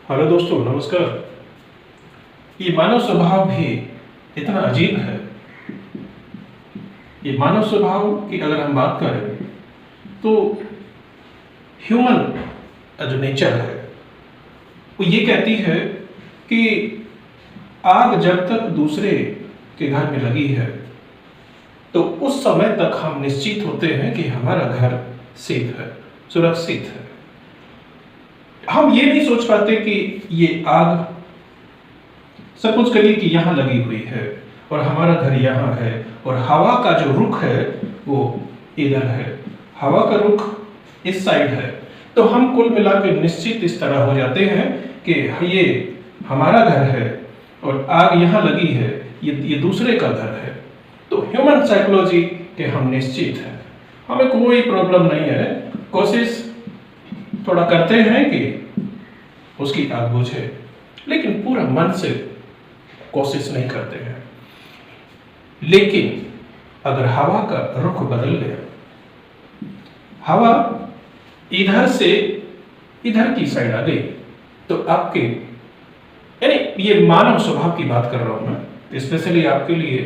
Hello दोस्तों, नमस्कार। ये मानव स्वभाव भी इतना अजीब है। ये मानव स्वभाव की अगर हम बात करें तो ह्यूमन जो नेचर है वो ये कहती है कि आग जब तक दूसरे के घर में लगी है तो उस समय तक हम निश्चित होते हैं कि हमारा घर सेफ है, सुरक्षित है। हम ये नहीं सोच पाते कि ये आग, सपोज करिए कि यहाँ लगी हुई है और हमारा घर यहाँ है और हवा का जो रुख है वो इधर है, हवा का रुख इस साइड है, तो हम कुल मिलाकर निश्चित इस तरह हो जाते हैं कि ये हमारा घर है और आग यहाँ लगी है, ये दूसरे का घर है। तो ह्यूमन साइकोलॉजी के हम निश्चित हैं, हमें कोई प्रॉब्लम नहीं है, कोशिश थोड़ा करते हैं कि उसकी आग बुझे, लेकिन पूरा मन से कोशिश नहीं करते हैं। लेकिन अगर हवा का रुख बदल गया, हवा इधर से इधर की साइड आ गई, तो आपके, यानी ये मानव स्वभाव की बात कर रहा हूं मैं, स्पेशली आपके लिए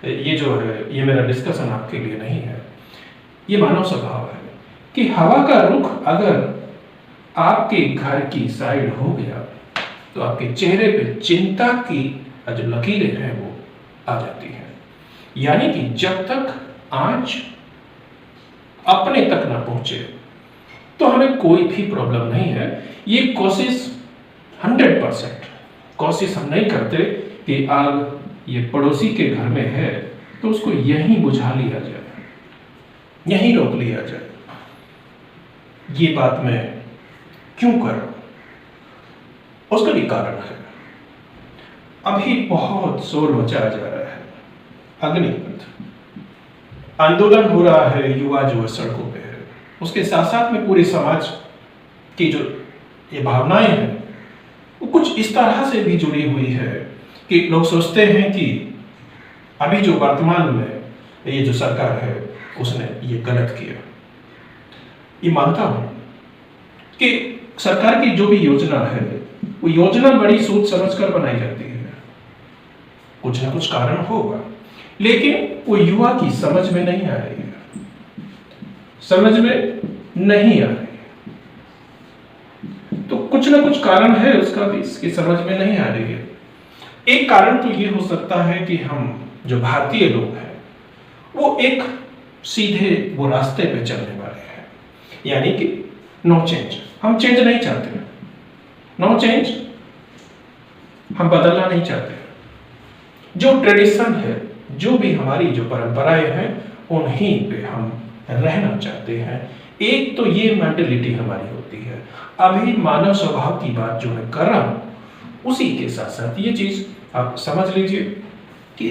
ये जो है, ये मेरा डिस्कशन आपके लिए नहीं है। ये मानव स्वभाव है कि हवा का रुख अगर आपके घर की साइड हो गया तो आपके चेहरे पे चिंता की जो लकीरें हैं वो आ जाती हैं। यानी कि जब तक आंच अपने तक ना पहुंचे तो हमें कोई भी प्रॉब्लम नहीं है। ये कोशिश 100% कोशिश हम नहीं करते कि आग ये पड़ोसी के घर में है तो उसको यहीं बुझा लिया जाए, यहीं रोक लिया जाए। ये बात मैं क्यों कर रहा हूं, उसका भी कारण है। अभी बहुत शोर मचाया जा रहा है, अग्निपथ आंदोलन हो रहा है, युवा जो सड़कों पे है, उसके साथ साथ में पूरे समाज की जो ये भावनाएं हैं वो कुछ इस तरह से भी जुड़ी हुई है कि लोग सोचते हैं कि अभी जो वर्तमान में ये जो सरकार है उसने ये गलत किया। ये मानता हूं कि सरकार की जो भी योजना है वो योजना बड़ी सोच समझकर बनाई जाती है, कुछ ना कुछ कारण होगा, लेकिन वो युवा की समझ में नहीं आ रही है, समझ में नहीं आ रही है। तो कुछ ना कुछ कारण है उसका भी, इसकी समझ में नहीं आ रही है। एक कारण तो ये हो सकता है कि हम जो भारतीय लोग हैं वो एक सीधे वो रास्ते पे चलने वाले हैं, यानी कि नो चेंज, हम चेंज नहीं चाहते, नो चेंज, हम बदलना नहीं चाहते। जो ट्रेडिशन है, जो भी हमारी जो परंपराएं हैं उन्हीं पे हम रहना चाहते हैं। एक तो ये मेंटालिटी हमारी होती है। अभी मानव स्वभाव की बात जो मैं कर रहा हूं उसी के साथ साथ ये चीज आप समझ लीजिए कि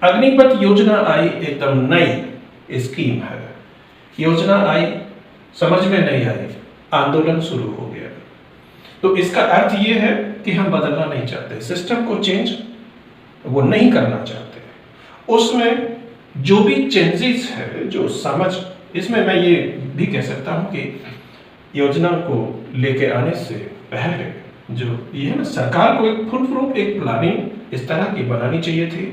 अग्निपथ योजना आई, एकदम नई स्कीम है, योजना आई, समझ में नहीं आई, आंदोलन शुरू हो गया। तो इसका अर्थ ये है कि हम बदलना नहीं चाहते, सिस्टम को चेंज वो नहीं करना चाहते। उसमें जो भी चेंजेस है, जो समझ, इसमें मैं ये भी कह सकता हूं कि योजना को लेके आने से पहले जो ये है ना, सरकार को एक फुल प्रूफ एक प्लानिंग इस तरह की बनानी चाहिए थी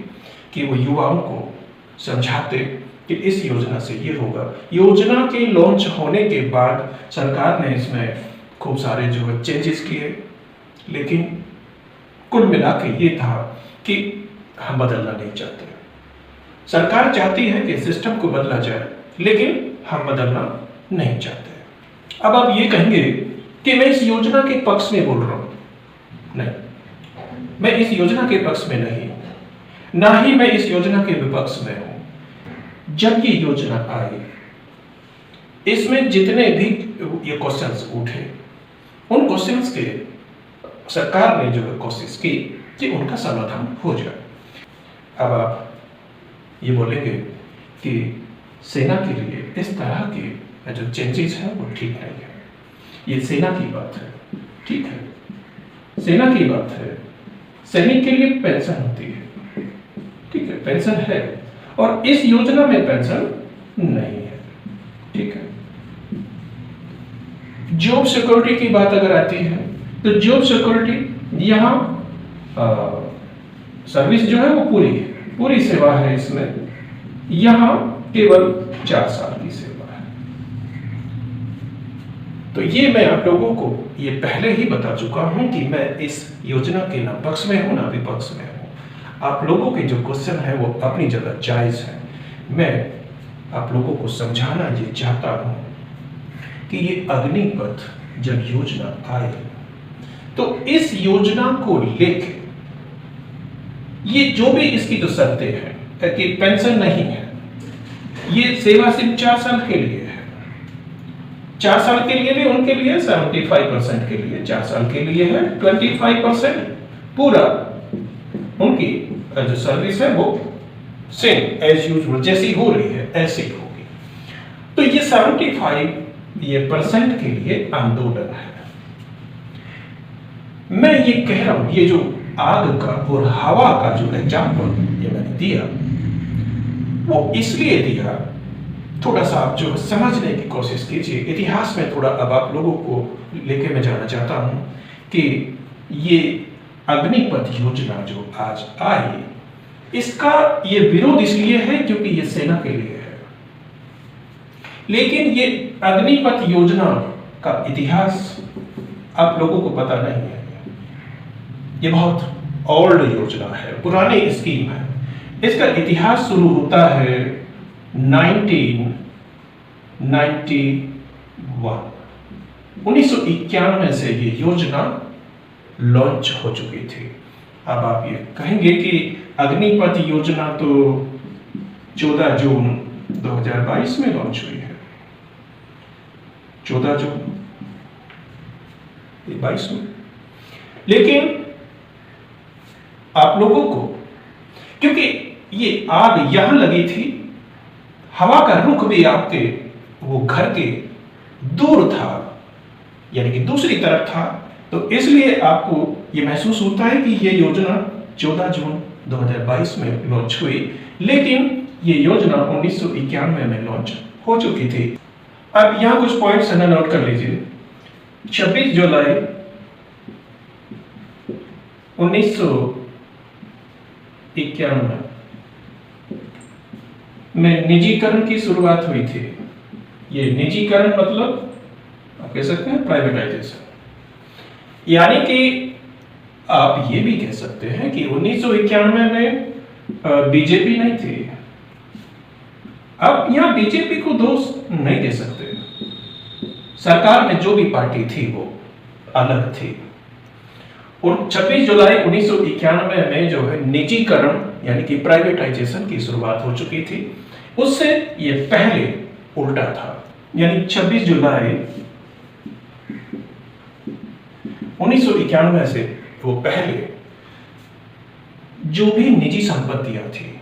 कि वो युवाओं को समझाते कि इस योजना से ये होगा। योजना के लॉन्च होने के बाद सरकार ने इसमें खूब सारे जो चेंजेस किए, लेकिन कुल मिला के ये था कि हम बदलना नहीं चाहते। सरकार चाहती है कि सिस्टम को बदला जाए, लेकिन हम बदलना नहीं चाहते। अब आप ये कहेंगे कि मैं इस योजना के पक्ष में बोल रहा हूं, नहीं, मैं इस योजना के पक्ष में नहीं, ना ही मैं इस योजना के विपक्ष में हूं। जब ये योजना आई, इसमें जितने भी ये क्वेश्चंस उठे, उन क्वेश्चंस के सरकार ने जो कोशिश की कि उनका समाधान हो जाए। अब आप ये बोलेंगे कि सेना के लिए इस तरह के जो चेंजेस हैं वो ठीक नहीं है, ये सेना की बात है, ठीक है, सेना की बात है, सैनिक के लिए पेंशन होती है, ठीक है, पेंशन है, और इस योजना में पेंशन नहीं है, ठीक है। जॉब सिक्योरिटी की बात अगर आती है तो जॉब सिक्योरिटी यहाँ सर्विस जो है वो पूरी सेवा है, इसमें यहाँ केवल 4 साल की सेवा है। तो ये मैं आप लोगों को ये पहले ही बता चुका हूं कि मैं इस योजना के ना पक्ष में हूं ना विपक्ष में हूं। आप लोगों के जो क्वेश्चन है वो अपनी जगह जायज है। मैं आप लोगों को समझाना ये चाहता हूं कि ये अग्निपथ जब योजना आए तो इस योजना को लेके ये जो भी इसकी जो शर्तें हैं कि पेंशन नहीं है, ये सेवा सिर्फ 4 साल के लिए है। 4 साल के लिए भी उनके लिए 75% के लिए 4 साल के लिए है, 25% पूरा उनकी जो सर्विस है वो सेम एज यूजुअल जैसी हो रही है ऐसी होगी। तो ये 75% के लिए आंदोलन है। मैं ये कह रहा हूं, ये जो आग का और हवा का जो एग्जाम्पल ये मैंने दिया वो इसलिए दिया, थोड़ा सा आप जो समझने की कोशिश कीजिए। इतिहास में थोड़ा अब आप लोगों को लेके मैं जाना चाहता हूं कि ये अग्निपथ योजना जो आज आई, इसका ये विरोध इसलिए है क्योंकि ये सेना के लिए है। लेकिन ये अग्निपथ योजना का इतिहास आप लोगों को पता नहीं है। ये बहुत ओल्ड योजना है, पुरानी स्कीम है। इसका इतिहास शुरू होता है 1991 से ये योजना लॉन्च हो चुकी थी। अब आप ये कहेंगे कि अग्निपथ योजना तो 14 जून 2022 में लॉन्च हुई है। 14 जून 22 में, लेकिन आप लोगों को क्योंकि ये आग यहां लगी थी, हवा का रुख भी आपके वो घर के दूर था, यानी कि दूसरी तरफ था, तो इसलिए आपको ये महसूस होता है कि ये योजना 14 जून 2022 में लॉन्च हुई, लेकिन ये योजना 1991 में लॉन्च हो चुकी थी। अब यहां कुछ पॉइंट्स है नोट कर लीजिए। 26 जुलाई 1991 में निजीकरण की शुरुआत हुई थी। ये निजीकरण मतलब आप कह सकते हैं प्राइवेटाइजेशन, यानी कि आप ये भी कह सकते हैं कि 1991 में बीजेपी नहीं थी। अब यहां बीजेपी को दोष नहीं दे सकते, सरकार में जो भी पार्टी थी वो अलग थी। और 26 जुलाई 1991 में जो है निजीकरण यानी कि प्राइवेटाइजेशन की शुरुआत हो चुकी थी। उससे ये पहले उल्टा था, यानी 26 जुलाई 1991 से वो पहले जो भी निजी संपत्तियां थी,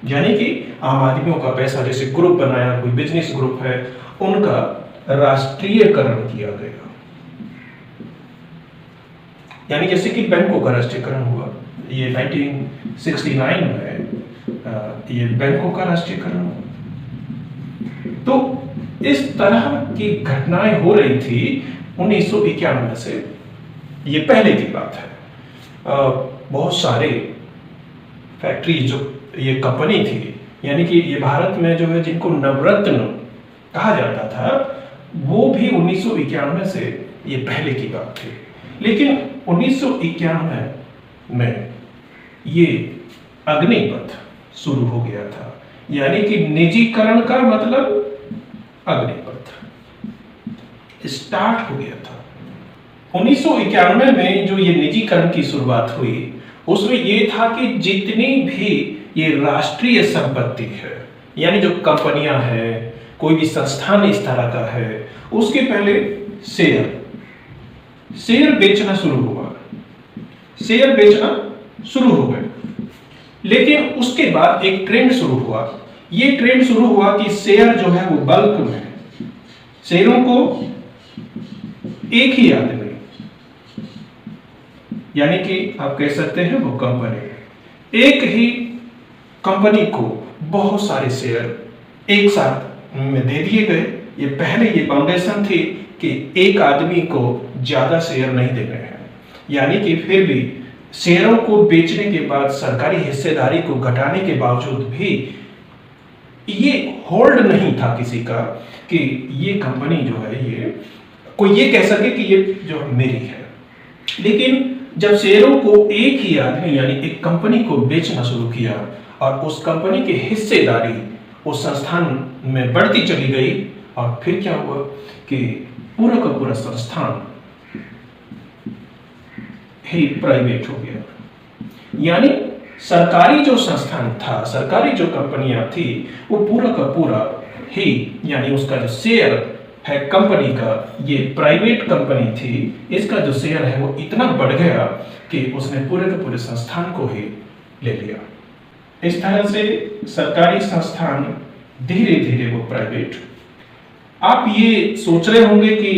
यानी कि आम आदमियों का पैसा, जैसे ग्रुप बनाया, कोई बिजनेस ग्रुप है, उनका राष्ट्रीयकरण किया गया। यानी जैसे कि बैंकों का राष्ट्रीयकरण हुआ, ये 1969 में ये बैंकों का राष्ट्रीयकरण हुआ। तो इस तरह की घटनाएं हो रही थी 1991 से, ये पहले की बात है। बहुत सारे फैक्ट्री जो ये कंपनी थी, यानी कि ये भारत में जो है जिनको नवरत्न कहा जाता था, वो भी 1991 से ये पहले की बात थी। लेकिन 1991 में ये अग्निपथ शुरू हो गया था, यानी कि निजीकरण का मतलब अग्निपथ स्टार्ट हो गया था। 1991 में जो ये निजीकरण की शुरुआत हुई, उसमें ये था कि जितनी भी ये राष्ट्रीय संपत्ति है, यानी जो कंपनियां हैं, कोई भी संस्थान इस तरह का है, उसके पहले शेयर बेचना शुरू हुआ, शेयर बेचना शुरू हो गए। लेकिन उसके बाद एक ट्रेंड शुरू हुआ। ये ट्रेंड शुरू हुआ कि शेयर जो है वो बल्क में, शेयरों को एक ही आदमी, यानी कि आप कह सकते हैं वो कंपनी, एक ही कंपनी को बहुत सारे शेयर एक साथ में दे दिए गए। ये पहले ये फाउंडेशन थी कि एक आदमी को ज्यादा शेयर नहीं देने हैं, यानी कि फिर भी शेयरों को बेचने के बाद सरकारी हिस्सेदारी को घटाने के बावजूद भी ये होल्ड नहीं था किसी का कि ये कंपनी जो है ये कोई ये कह सके कि ये जो मेरी है। लेकिन जब शेयरों को एक ही आदमी यानी एक कंपनी को बेचना शुरू किया और उस कंपनी की हिस्सेदारी उस संस्थान में बढ़ती चली गई, और फिर क्या हुआ कि पूरा का पूरा संस्थान ही प्राइवेट हो गया। यानी सरकारी जो संस्थान था, सरकारी जो कंपनियां थी, वो पूरा का पूरा ही यानी उसका जो शेयर है कंपनी का, ये प्राइवेट कंपनी थी, इसका जो शेयर है वो इतना बढ़ गया कि उसने पूरे के पूरे संस्थान को ही ले लिया। इस तरह से सरकारी संस्थान धीरे धीरे वो प्राइवेट। आप ये सोच रहे होंगे कि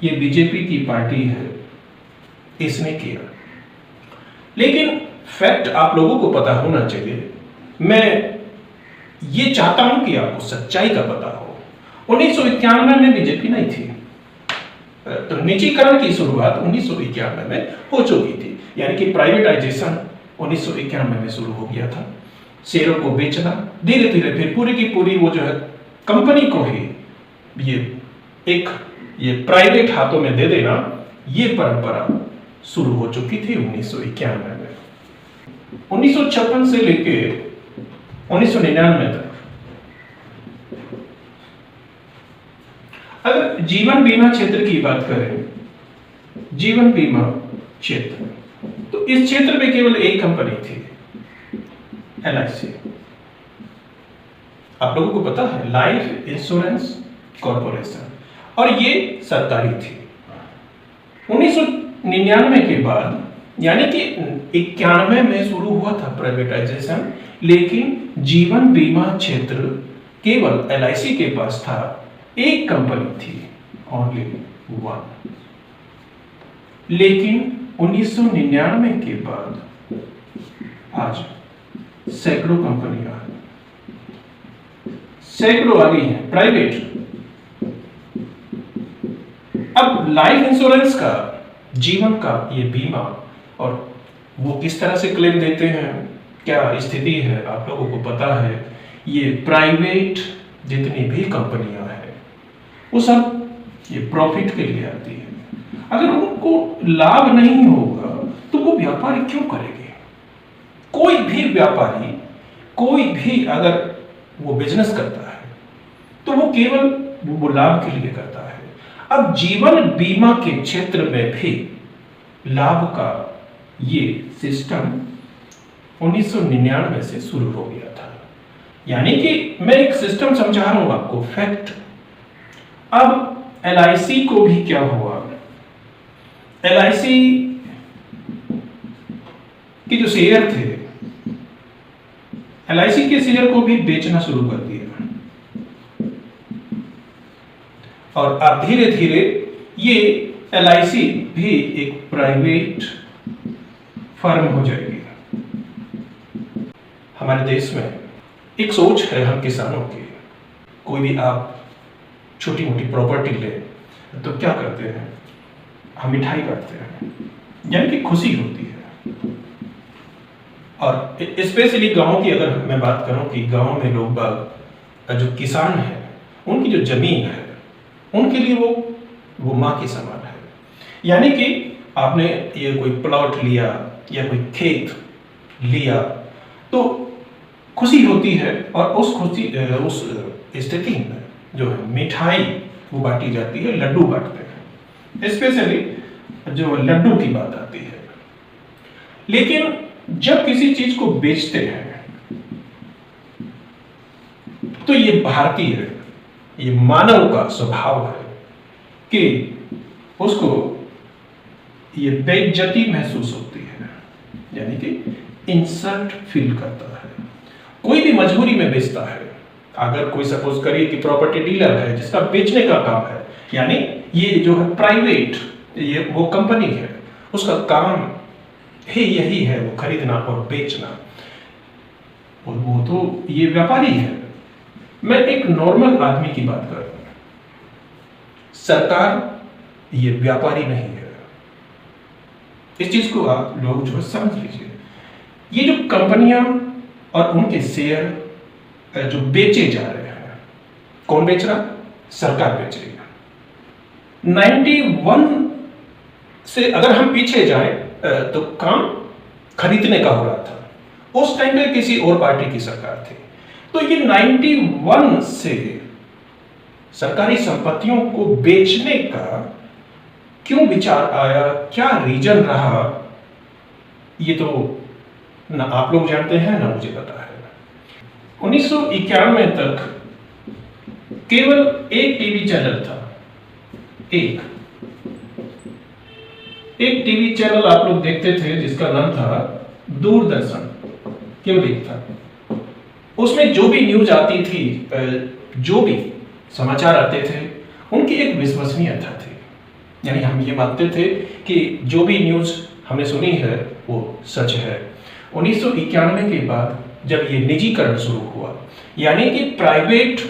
ये बीजेपी की पार्टी है, इसने किया, लेकिन फैक्ट आप लोगों को पता होना चाहिए। मैं ये चाहता हूं कि आपको सच्चाई का पता हो। 1991 में बीजेपी नहीं थी, तो निजीकरण की शुरुआत 1991 में हो चुकी थी, यानी कि प्राइवेटाइजेशन 1991 में शुरू हो गया था। शेयरों को बेचना धीरे धीरे फिर पूरी की पूरी वो जो है कंपनी को ही ये प्राइवेट हाथों में दे देना, ये परंपरा शुरू हो चुकी थी 1991 में। 1956 से लेके 1999 तक अगर जीवन बीमा क्षेत्र की बात करें, जीवन बीमा क्षेत्र, तो इस क्षेत्र में केवल एक कंपनी थी, LIC। आप लोगों को पता है, लाइफ इंश्योरेंस कॉर्पोरेशन, और ये सरकारी थी। 1999 के बाद यानी कि 91 में शुरू हुआ था प्राइवेटाइजेशन, लेकिन जीवन बीमा क्षेत्र केवल LIC के पास था, एक कंपनी थी, ओनली वन। लेकिन 1999 के बाद आज सैकड़ों कंपनियां, सैकड़ों आ गई हैं प्राइवेट। अब लाइफ इंश्योरेंस का, जीवन का ये बीमा, और वो किस तरह से क्लेम देते हैं, क्या स्थिति है, आप लोगों को पता है। ये प्राइवेट जितनी भी कंपनियां हैं वो सब ये प्रॉफिट के लिए आती है। अगर उनको लाभ नहीं होगा तो वो व्यापारी क्यों करेंगे? कोई भी व्यापारी, कोई भी अगर वो बिजनेस करता है तो वो केवल वो लाभ के लिए करता है। अब जीवन बीमा के क्षेत्र में भी लाभ का ये सिस्टम 1999 से शुरू हो गया था। यानी कि मैं एक सिस्टम समझा रहा हूं आपको, फैक्ट। अब LIC को भी क्या हुआ, LIC के जो शेयर थे, LIC के शेयर को भी बेचना शुरू कर दिया, और अब धीरे धीरे ये LIC भी एक प्राइवेट फर्म हो जाएगी। हमारे देश में एक सोच है हम किसानों की, कोई भी आप छोटी मोटी प्रॉपर्टी ले तो क्या करते हैं, हम मिठाई काटते हैं, यानी कि खुशी होती है। और स्पेशली गांव की अगर मैं बात करूं कि गांव में लोग बाग जो किसान है, उनकी जो जमीन है, उनके लिए वो माँ के समान है। यानी कि आपने ये कोई प्लॉट लिया या कोई खेत लिया तो खुशी होती है, और उस खुशी, उस स्थिति में जो है मिठाई वो बांटी जाती है, लड्डू बांटते हैं, स्पेशली जो लड्डू की बात आती है। लेकिन जब किसी चीज को बेचते हैं तो ये भारतीय है, ये मानव का स्वभाव है कि उसको ये बेइज्जती महसूस होती है, यानी कि इंसल्ट फील करता है। कोई भी मजबूरी में बेचता है। अगर कोई सपोज करिए कि प्रॉपर्टी डीलर है जिसका बेचने का काम है, यानी ये जो है प्राइवेट, ये वो कंपनी है, उसका काम ही यही है, वो खरीदना और बेचना, और वो तो ये व्यापारी है। मैं एक नॉर्मल आदमी की बात कर रहा हूं। सरकार ये व्यापारी नहीं है। इस चीज को आप लोग जो है समझ लीजिए। ये जो कंपनियां और उनके शेयर जो बेचे जा रहे हैं, कौन बेच रहा? सरकार बेच रही है। 91 से अगर हम पीछे जाएं तो काम खरीदने का हो रहा था। उस टाइम पे किसी और पार्टी की सरकार थी। तो ये 91 से सरकारी संपत्तियों को बेचने का क्यों विचार आया, क्या रीजन रहा, ये तो ना आप लोग जानते हैं ना मुझे पता है। 1991 तक केवल एक टीवी चैनल था। एक टीवी चैनल आप लोग देखते थे जिसका नाम था दूरदर्शन। केवल एक था। उसमें जो भी न्यूज आती थी, जो भी समाचार आते थे, उनकी एक विश्वसनीयता थी। यानी हम ये मानते थे कि जो भी न्यूज हमने सुनी है वो सच है। 1991 के बाद जब ये निजीकरण शुरू हुआ, यानी कि प्राइवेट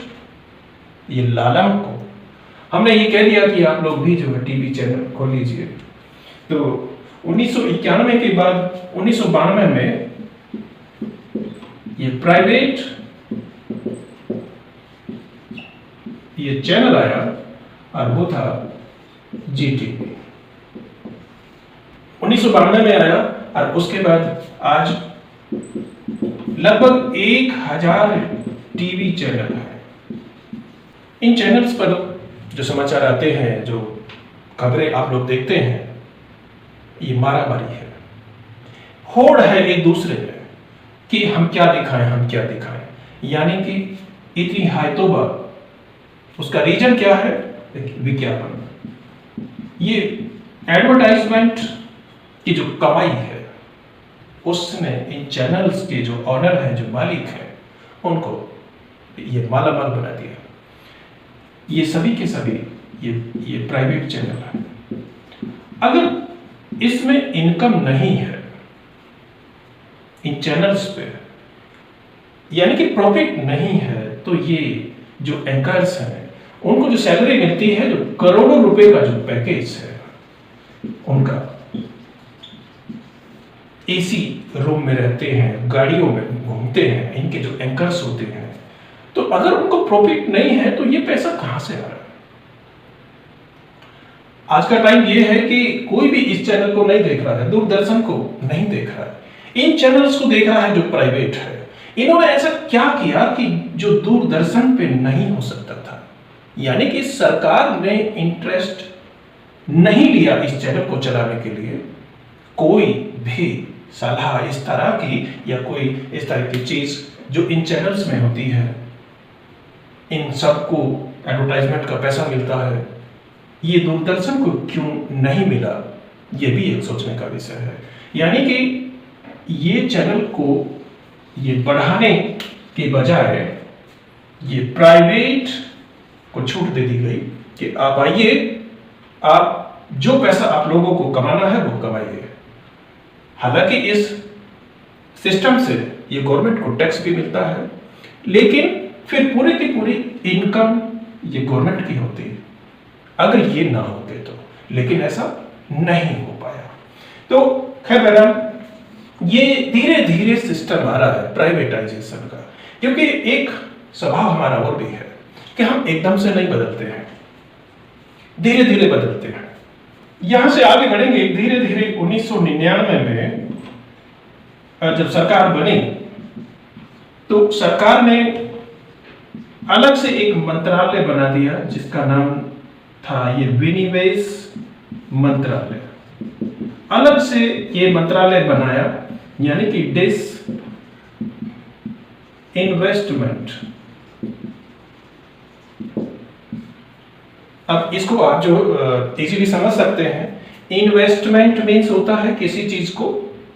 ये लालम को हमने ये कह दिया कि आप लोग भी जो है टीवी चैनल खोल लीजिए। तो 1991 के बाद 1992 में ये प्राइवेट ये चैनल आया और वो था जी टीवी। 1992 में आया और उसके बाद आज लगभग 1000 टीवी चैनल है। इन चैनल्स पर जो समाचार आते हैं, जो खबरें आप लोग देखते हैं, ये मारामारी है, होड़ है एक दूसरे में कि हम क्या दिखाएं, हम क्या दिखाएं। यानी कि इतनी हायतोबा, उसका रीजन क्या है? विज्ञापन। ये एडवर्टाइजमेंट की जो कमाई है, उसने इन चैनल्स के जो ऑनर हैं, जो मालिक हैं, उनको ये मालामाल बना दिया। ये सभी के सभी ये प्राइवेट चैनल है। अगर इसमें इनकम नहीं है इन चैनल्स पे, यानी कि प्रॉफिट नहीं है, तो ये जो एंकर्स हैं उनको जो सैलरी मिलती है, जो करोड़ों रुपए का जो पैकेज है उनका, एसी रूम में रहते हैं, गाड़ियों में घूमते हैं, इनके जो एंकर्स होते हैं, तो अगर उनको प्रॉफिट नहीं है तो ये पैसा कहां से आ रहा है? आज का टाइम ये है कि कोई भी इस चैनल को नहीं देख रहा है, दूरदर्शन को नहीं देख रहा है, इन चैनल्स को देख रहा है जो प्राइवेट है। इन्होंने ऐसा क्या किया कि जो दूरदर्शन पे नहीं हो सकता था? यानी कि सरकार ने इंटरेस्ट नहीं लिया इस चैनल को चलाने के लिए। कोई भी सलाह इस तरह की या कोई इस तरह की चीज जो इन चैनल्स में होती है, इन सबको एडवर्टाइजमेंट का पैसा मिलता है, ये दूरदर्शन को क्यों नहीं मिला? ये भी एक सोचने का विषय है। यानी कि ये चैनल को ये बढ़ाने के बजाय ये प्राइवेट को छूट दे दी गई कि आप आइए, आप जो पैसा आप लोगों को कमाना है वो कमाइए। हालांकि इस सिस्टम से ये गवर्नमेंट को टैक्स भी मिलता है, लेकिन फिर पूरी की पूरी इनकम ये गवर्नमेंट की होती है अगर ये ना होते तो। लेकिन ऐसा नहीं हो पाया। तो खैर मैडम, ये धीरे धीरे सिस्टम आ रहा है प्राइवेटाइजेशन का, क्योंकि एक स्वभाव हमारा और भी है कि हम एकदम से नहीं बदलते हैं, धीरे धीरे बदलते हैं। यहां से आगे बढ़ेंगे धीरे धीरे। 1999 में जब सरकार बनी तो सरकार ने अलग से एक मंत्रालय बना दिया जिसका नाम था ये विनिवेश मंत्रालय। अलग से ये मंत्रालय बनाया, यानी कि डिस इन्वेस्टमेंट। अब इसको आप जो इजीली समझ सकते हैं, इन्वेस्टमेंट मीन्स होता है किसी चीज को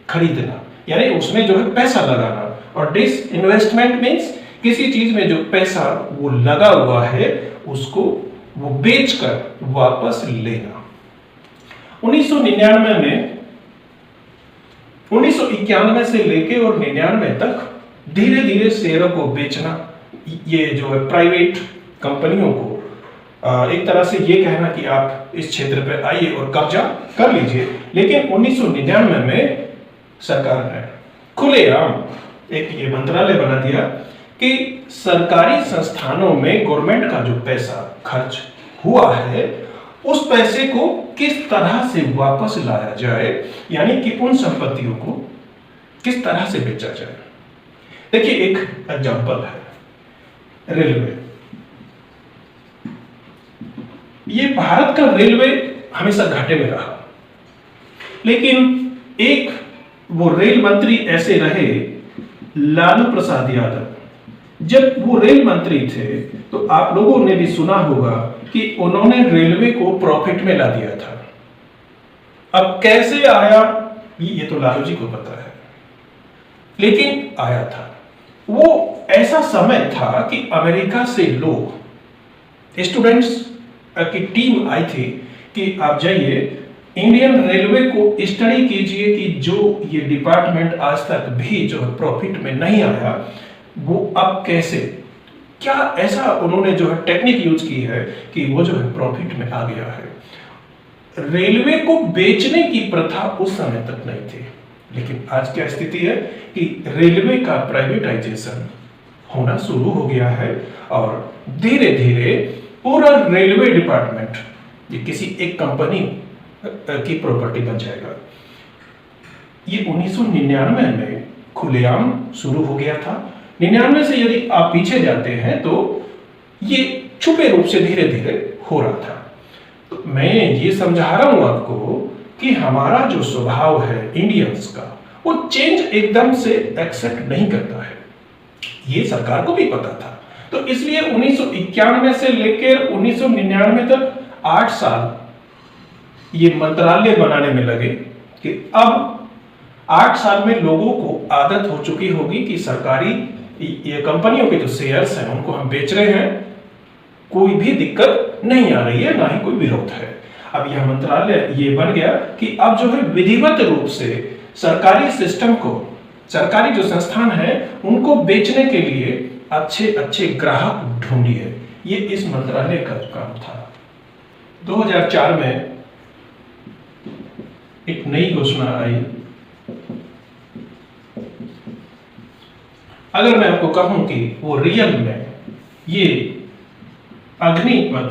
खरीदना, यानी उसमें जो है पैसा लगाना, और डिस इन्वेस्टमेंट मीन्स किसी चीज में जो पैसा वो लगा हुआ है उसको वो बेचकर वापस लेना। 1999 में 1991 से लेके और 99 तक धीरे धीरे शेयरों को बेचना, ये जो है प्राइवेट कंपनियों को एक तरह से ये कहना कि आप इस क्षेत्र पर आइए और कब्जा कर लीजिए। लेकिन 1999 में सरकार ने खुलेआम एक ये मंत्रालय बना दिया कि सरकारी संस्थानों में गवर्नमेंट का जो पैसा खर्च हुआ है उस पैसे को किस तरह से वापस लाया जाए, यानी कि उन संपत्तियों को किस तरह से बेचा जाए। देखिए एक एग्जांपल है रेलवे। ये भारत का रेलवे हमेशा घाटे में रहा, लेकिन एक वो रेल मंत्री ऐसे रहे लालू प्रसाद यादव। जब वो रेल मंत्री थे तो आप लोगों ने भी सुना होगा कि उन्होंने रेलवे को प्रॉफिट में ला दिया था। अब कैसे आया ये तो लालू जी को पता है, लेकिन आया था। वो ऐसा समय था कि अमेरिका से लोग स्टूडेंट्स की टीम आई थी कि आप जाइए इंडियन रेलवे को स्टडी कीजिए कि जो ये डिपार्टमेंट आज तक भी जो प्रॉफिट में नहीं आया वो अब कैसे, क्या ऐसा उन्होंने जो है टेक्निक यूज की है कि वो जो है प्रॉफिट में आ गया है। रेलवे को बेचने की प्रथा उस समय तक नहीं थी, लेकिन आज क्या स्थिति है कि रेलवे का प्राइवेटाइजेशन होना शुरू हो गया है और धीरे धीरे पूरा रेलवे डिपार्टमेंट ये किसी एक कंपनी की प्रॉपर्टी बन जाएगा। ये 1999 में खुलेआम शुरू हो गया था। 99 से यदि आप पीछे जाते हैं तो ये छुपे रूप से धीरे धीरे हो रहा था। तो मैं ये समझा रहा हूं आपको कि हमारा जो स्वभाव है इंडियंस का वो चेंज एकदम से एक्सेप्ट नहीं करता है। ये सरकार को भी पता था। तो इसलिए 1991 से लेकर 1999 तक 8 साल ये मंत्रालय बनाने में लगे कि अब 8 साल में लोगों को आदत हो चुकी होगी कि सरकारी ये कंपनियों के जो शेयर्स हैं उनको हम बेच रहे हैं, कोई भी दिक्कत नहीं आ रही है, ना ही कोई विरोध है। अब यह मंत्रालय ये बन गया कि अब जो है विधिवत रूप से सरकारी सिस्टम को, सरकारी जो संस्थान है उनको बेचने के लिए अच्छे अच्छे ग्राहक ढूंढिए। ये इस मंत्रालय का काम था। 2004 में एक नई घोषणा आई। अगर मैं आपको कहूं कि वो रियल में ये अग्निपथ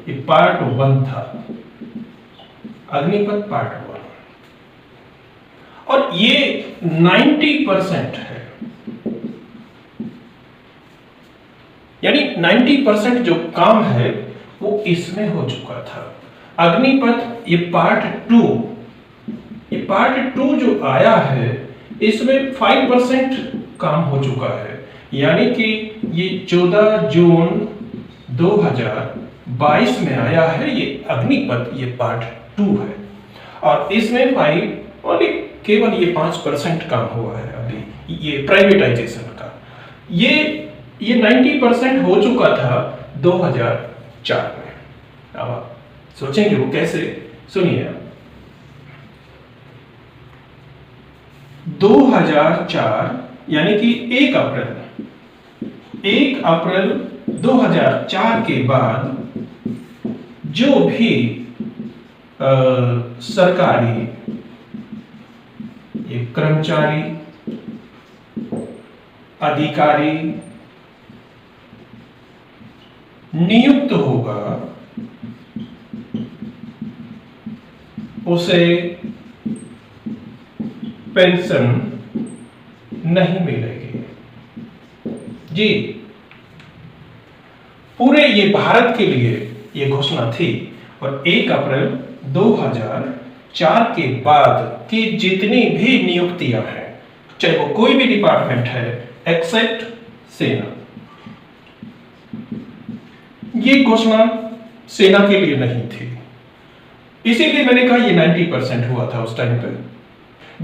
ये पार्ट 1 था, अग्निपथ पार्ट 1, और ये 90% है, यानी 90% जो काम है वो इसमें हो चुका था। अग्निपथ ये पार्ट 2 जो आया है इसमें 5% काम हो चुका है, यानी कि ये 14 जून 2022 में आया है। ये अग्निपथ ये पार्ट 2 है और इसमें केवल ये 5% काम हुआ है अभी ये प्राइवेटाइजेशन का। ये 90% हो चुका था 2004 में। अब आप सोचेंगे वो कैसे, सुनिए। 2004 यानी कि 1 अप्रैल 2004 के बाद जो भी सरकारी ये कर्मचारी, अधिकारी नियुक्त होगा उसे पेंशन नहीं मिलेगी। जी, पूरे ये भारत के लिए ये घोषणा थी। और 1 अप्रैल 2004 के बाद की जितनी भी नियुक्तियां हैं, चाहे वो कोई भी डिपार्टमेंट है एक्सेप्ट सेना, ये घोषणा सेना के लिए नहीं थी। इसीलिए मैंने कहा ये 90% हुआ था उस टाइम पे।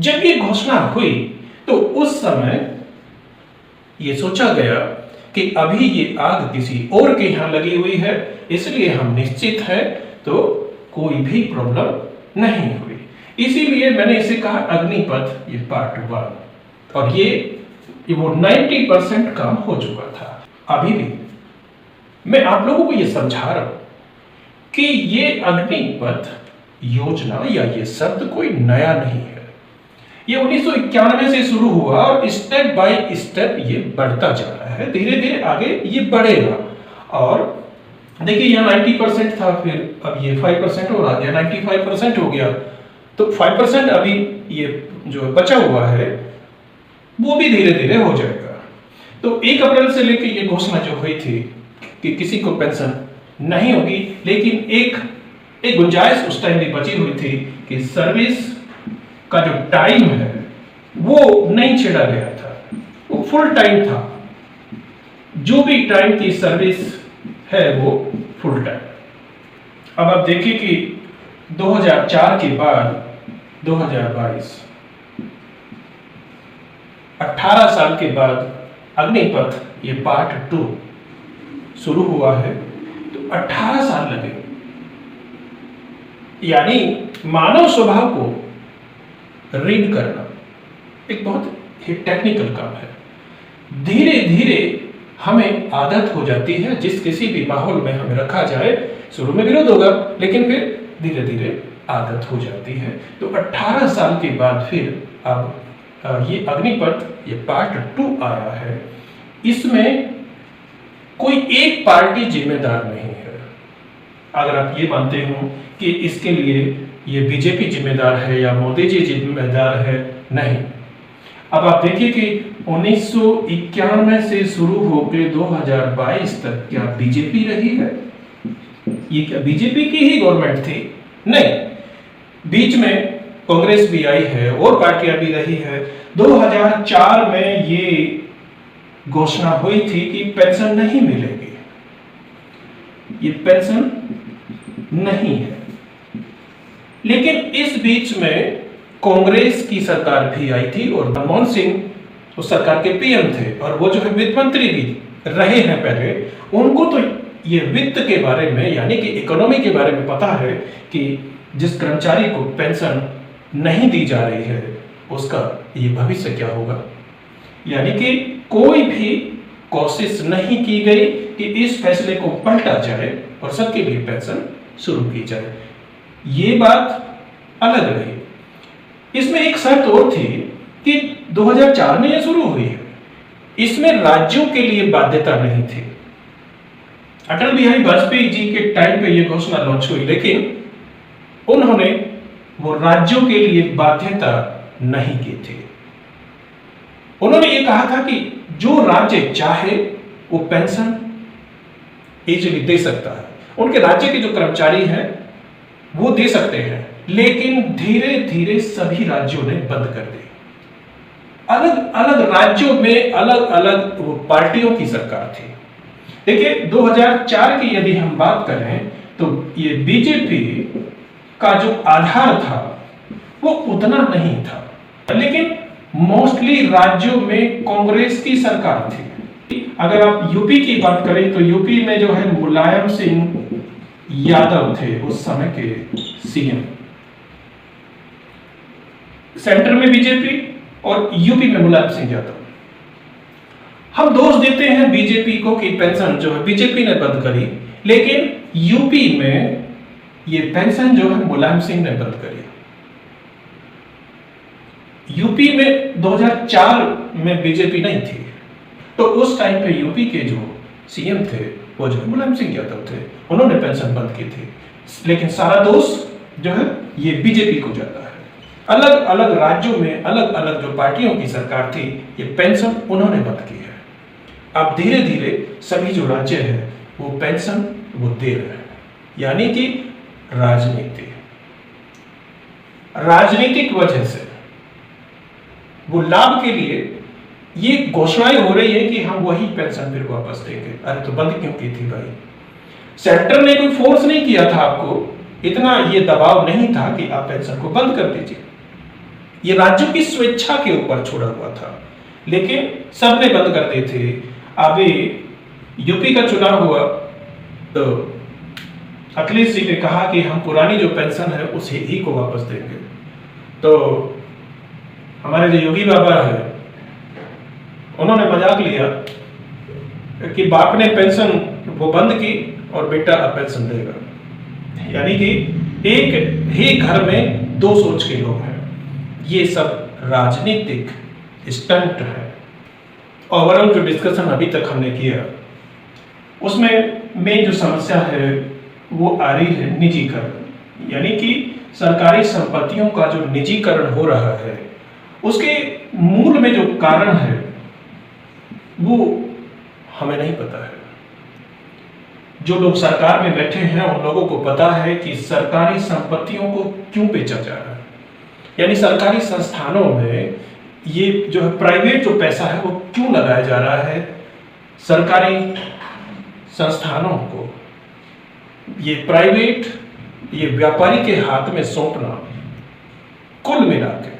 जब ये घोषणा हुई तो उस समय ये सोचा गया कि अभी ये आग किसी और के यहां लगी हुई है, इसलिए हम निश्चित है, तो कोई भी प्रॉब्लम नहीं हुई। इसीलिए मैंने इसे कहा अग्निपथ ये पार्ट 1, और ये वो 90% काम हो चुका था। अभी भी मैं आप लोगों को यह समझा रहा हूं कि ये अग्निपथ योजना या ये शब्द कोई नया नहीं है। ये 1991 से शुरू हुआ और स्टेप बाय स्टेप ये बढ़ता जा रहा है, धीरे धीरे आगे ये बढ़ेगा। और देखिए यहाँ 90% था, फिर अब ये 5% और आ गया, 95% हो गया, तो 5% अभी ये जो बचा हुआ है वो भी धीरे धीरे हो जाएगा। तो 1 अप्रैल से लेकर ये घोषणा जो हुई थी कि किसी को पेंशन नहीं होगी, लेकिन एक गुंजाइश उस टाइम भी बची हुई थी कि सर्विस का जो टाइम है वो नहीं छेड़ा गया था, वो फुल टाइम था। जो भी टाइम की सर्विस है वो फुल टाइम। अब आप देखिए कि 2004 के बाद 2022 18 साल के बाद अग्निपथ ये पार्ट 2 शुरू हुआ है, तो 18 साल लगे। यानी मानव स्वभाव को रीड करना एक बहुत ही टेक्निकल काम है। धीरे धीरे हमें आदत हो जाती है, जिस किसी भी माहौल में हमें रखा जाए, शुरू में विरोध होगा लेकिन फिर धीरे धीरे आदत हो जाती है। तो 18 साल के बाद फिर अब ये अग्निपथ ये पार्ट 2 आया है। इसमें कोई एक पार्टी जिम्मेदार नहीं है। अगर आप ये मानते हो कि इसके लिए ये बीजेपी जिम्मेदार है या मोदी जी जिम्मेदार है, नहीं। अब आप देखिए कि 1991 से शुरू होकर 2022 तक क्या बीजेपी रही है? ये क्या बीजेपी की ही गवर्नमेंट थी? नहीं, बीच में कांग्रेस भी आई है और पार्टियां भी रही है। 2004 में ये घोषणा हुई थी कि पेंशन नहीं मिलेगी, ये पेंशन नहीं है। लेकिन इस बीच में कांग्रेस की सरकार भी आई थी और मनमोहन सिंह उस सरकार के पीएम थे और वो जो है वित्त मंत्री भी रहे हैं पहले। उनको तो ये वित्त के बारे में यानी कि इकोनॉमी के बारे में पता है कि जिस कर्मचारी को पेंशन नहीं दी जा रही है उसका ये भविष्य क्या होगा। यानी कि कोई भी कोशिश नहीं की गई कि इस फैसले को पलटा जाए और सबके लिए पेंशन शुरू की जाए। ये बात अलग रही। इसमें एक शर्त और थी कि 2004 में यह शुरू हुई है, इसमें राज्यों के लिए बाध्यता नहीं थी। अटल बिहारी वाजपेयी जी के टाइम पे यह घोषणा लॉन्च हुई, लेकिन उन्होंने वो राज्यों के लिए बाध्यता नहीं की थी। उन्होंने ये कहा था कि जो राज्य चाहे वो पेंशन इजीली दे सकता है, उनके राज्य के जो कर्मचारी हैं वो दे सकते हैं, लेकिन धीरे धीरे सभी राज्यों ने बंद कर दी। अलग अलग राज्यों में अलग अलग पार्टियों की सरकार थी। देखिए 2004 की यदि हम बात करें तो ये बीजेपी का जो आधार था वो उतना नहीं था, लेकिन मोस्टली राज्यों में कांग्रेस की सरकार थी। अगर आप यूपी की बात करें तो यूपी में जो है मुलायम सिंह यादव थे उस समय के सीएम, सेंटर में बीजेपी और यूपी में मुलायम सिंह यादव। हम दोष देते हैं बीजेपी को कि पेंशन जो है बीजेपी ने बंद करी, लेकिन यूपी में ये पेंशन जो है मुलायम सिंह ने बंद करी। यूपी में 2004 में बीजेपी नहीं थी, तो उस टाइम पे यूपी के जो सीएम थे वो जो है मुलायम सिंह यादव थे, उन्होंने पेंशन बंद की थी। लेकिन सारा दोष जो है ये बीजेपी को जाता है। अलग अलग राज्यों में अलग अलग जो पार्टियों की सरकार थी ये पेंशन उन्होंने बंद की है। अब धीरे धीरे सभी जो राज्य है वो पेंशन वो दे रहे हैं। यानी कि राजनीतिक वजह से वो लाभ के लिए ये घोषणाएं हो रही है कि हम वही पेंशन फिर वापस देंगे। अरे तो बंद क्यों की थी भाई? सेंटर ने कोई फोर्स नहीं किया था आपको, इतना ये दबाव नहीं था कि आप पेंशन को बंद कर दीजिए। ये राज्यों की स्वेच्छा के ऊपर छोड़ा हुआ था, लेकिन सबने बंद कर दिए थे। अभी यूपी का चुनाव हुआ तो अखिलेश जी ने कहा कि हम पुरानी जो पेंशन है उसे ही को वापस देंगे। तो हमारे जो योगी बाबा है उन्होंने मजाक लिया कि बाप ने पेंशन वो बंद की और बेटा अब पेंशन देगा। यानी कि एक ही घर में दो सोच के लोग हैं। ये सब राजनीतिक स्टंट है। ओवरऑल जो डिस्कशन अभी तक हमने किया उसमें मेन जो समस्या है वो आ रही है निजीकरण, यानी कि सरकारी संपत्तियों का जो निजीकरण हो रहा है उसके मूल में जो कारण है वो हमें नहीं पता है। जो लोग सरकार में बैठे हैं उन लोगों को पता है कि सरकारी संपत्तियों को क्यों बेचा जा रहा है, यानी सरकारी संस्थानों में ये जो है प्राइवेट जो पैसा है वो क्यों लगाया जा रहा है। सरकारी संस्थानों को ये प्राइवेट ये व्यापारी के हाथ में सौंपना कुल मिला के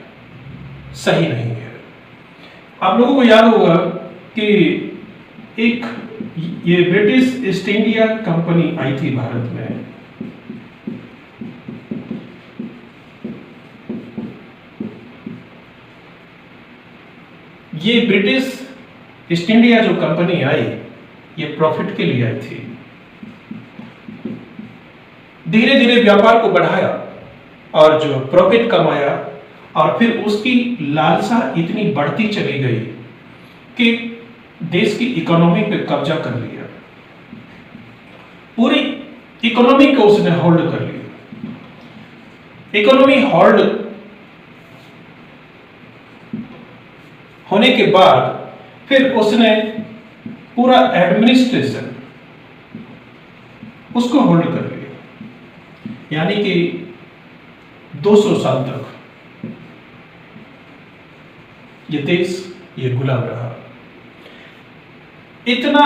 सही नहीं है। आप लोगों को याद होगा कि एक ये ब्रिटिश ईस्ट इंडिया कंपनी आई थी भारत में। ये ब्रिटिश ईस्ट इंडिया जो कंपनी आई ये प्रॉफिट के लिए आई थी। धीरे धीरे व्यापार को बढ़ाया और जो प्रॉफिट कमाया और फिर उसकी लालसा इतनी बढ़ती चली गई कि देश की इकोनॉमी पे कब्जा कर लिया। पूरी इकोनॉमी को उसने होल्ड कर लिया। इकोनॉमी होल्ड होने के बाद फिर उसने पूरा एडमिनिस्ट्रेशन उसको होल्ड कर लिया, यानी कि 200 साल तक ये देश ये गुलाम रहा। इतना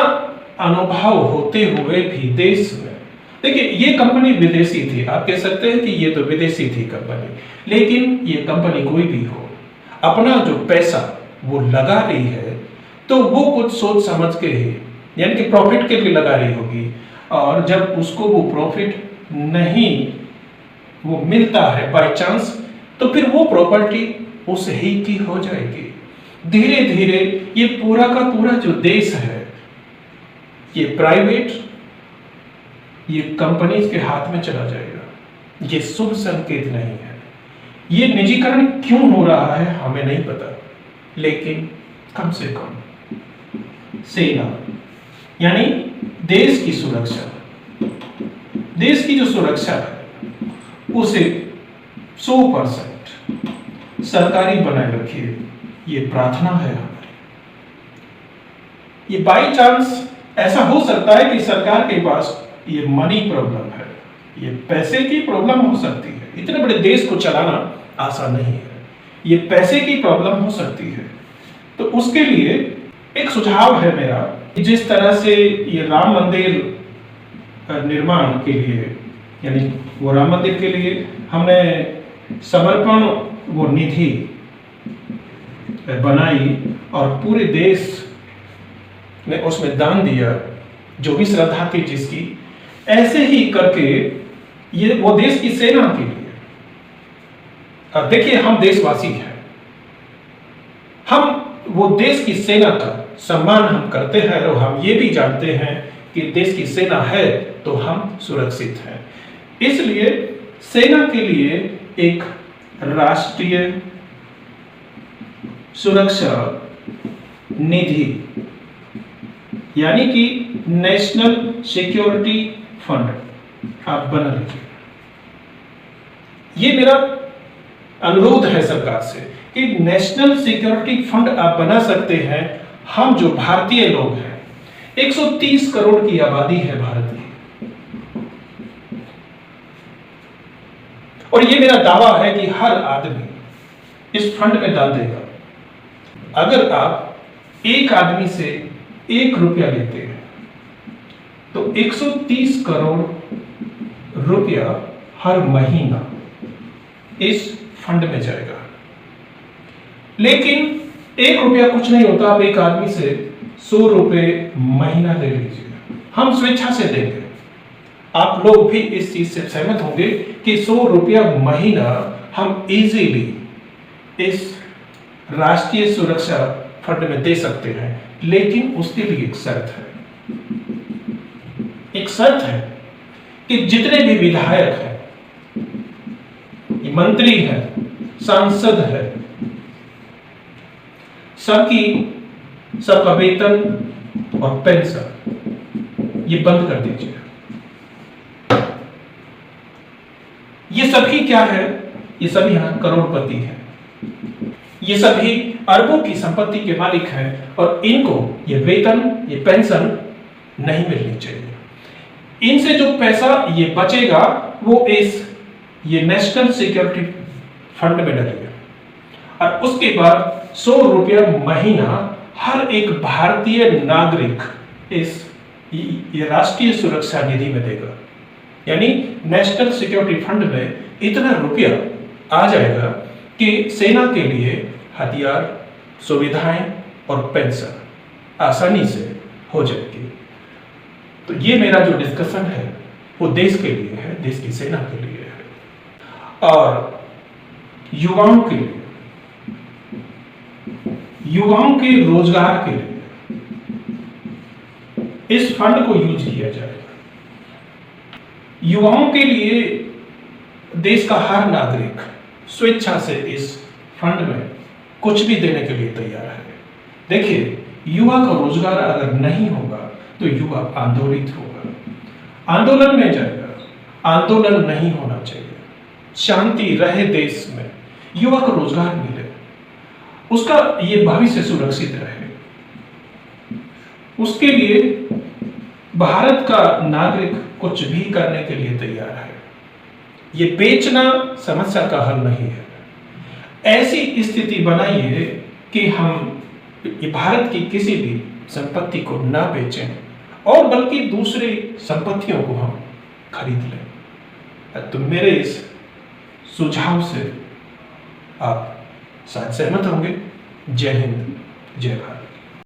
अनुभव होते हुए भी देश में, देखिए ये कंपनी विदेशी थी, आप कह सकते हैं कि ये तो विदेशी थी कंपनी, लेकिन ये कंपनी कोई भी हो अपना जो पैसा वो लगा रही है तो वो कुछ सोच समझ के ही, यानी कि प्रॉफिट के लिए लगा रही होगी। और जब उसको वो प्रॉफिट नहीं वो मिलता है बाय चांस, तो फिर वो प्रॉपर्टी उस ही की हो जाएगी। धीरे धीरे ये पूरा का पूरा जो देश है ये प्राइवेट ये कंपनीज के हाथ में चला जाएगा। ये शुभ संकेत नहीं है। ये निजीकरण क्यों हो रहा है हमें नहीं पता, लेकिन कम से कम सेना यानी देश की सुरक्षा, देश की जो सुरक्षा है उसे 100% सरकारी बनाए रखिए, ये प्रार्थना है हमारी। ये बाई चांस ऐसा हो सकता है कि सरकार के पास ये मनी प्रॉब्लम है, ये पैसे की प्रॉब्लम हो सकती है। इतने बड़े देश को चलाना आसान नहीं है, ये पैसे की प्रॉब्लम हो सकती है। तो उसके लिए एक सुझाव है मेरा, जिस तरह से ये राम मंदिर निर्माण के लिए, यानी वो राम मंदिर के लिए हमने समर्पण वो निधि बनाई और पूरे देश ने उसमें दान दिया, जो भी श्रद्धा थी जिसकी, ऐसे ही करके ये वो देश की सेना के लिए। देखिए हम देशवासी हैं, हम वो देश की सेना का सम्मान हम करते हैं और हम ये भी जानते हैं कि देश की सेना है तो हम सुरक्षित हैं। इसलिए सेना के लिए एक राष्ट्रीय सुरक्षा निधि यानी कि नेशनल सिक्योरिटी फंड आप बना लीजिए। ये मेरा अनुरोध है सरकार से कि नेशनल सिक्योरिटी फंड आप बना सकते हैं। हम जो भारतीय लोग हैं, 130 करोड़ की आबादी है भारत की, और ये मेरा दावा है कि हर आदमी इस फंड में दान देगा। अगर आप एक आदमी से 1 रुपया लेते हैं तो 130 करोड़ रुपया हर महीना इस फंड में जाएगा। लेकिन 1 रुपया कुछ नहीं होता, आप एक आदमी से 100 रुपए महीना ले लीजिए, हम स्वेच्छा से देंगे। आप लोग भी इस चीज से सहमत होंगे कि 100 रुपया महीना हम इजीली इस राष्ट्रीय सुरक्षा फंड में दे सकते हैं, लेकिन उसके लिए एक शर्त है। एक शर्त है कि जितने भी विधायक हैं, मंत्री हैं, सांसद है, सबका वेतन और पेंशन ये बंद कर दीजिए। ये सभी क्या है? ये सभी यहां करोड़पति हैं, ये सभी अरबों की संपत्ति के मालिक हैं और इनको ये वेतन, ये पेंशन नहीं मिलनी चाहिए। इनसे जो पैसा ये बचेगा वो ये नेशनल सिक्योरिटी फंड में डलेगा और उसके बाद 100 रुपया महीना हर एक भारतीय नागरिक ये राष्ट्रीय सुरक्षा निधि में देगा। यानी नेशनल सिक्योरिटी फंड में इतना रुपया आ जाएगा कि सेना के लिए हथियार, सुविधाएं और पेंशन आसानी से हो जाएगी। तो ये मेरा जो डिस्कशन है वो देश के लिए है, देश की सेना के लिए है और युवाओं के लिए, युवाओं के रोजगार के लिए इस फंड को यूज किया जाएगा। युवाओं के लिए देश का हर नागरिक स्वेच्छा से इस फंड में कुछ भी देने के लिए तैयार है। देखिए, युवा का रोजगार अगर नहीं होगा तो युवा आंदोलित होगा, आंदोलन में जाएगा। आंदोलन नहीं होना चाहिए, शांति रहे देश में, युवा को रोजगार मिले, उसका ये भविष्य सुरक्षित रहे। उसके लिए भारत का नागरिक कुछ भी करने के लिए तैयार है। ये बेचना समस्या का हल नहीं है। ऐसी स्थिति बनाइए कि हम ये भारत की किसी भी संपत्ति को ना बेचें और बल्कि दूसरी संपत्तियों को हम खरीद लें। तो मेरे इस सुझाव से आप शायद सहमत होंगे। जय हिंद, जय भारत।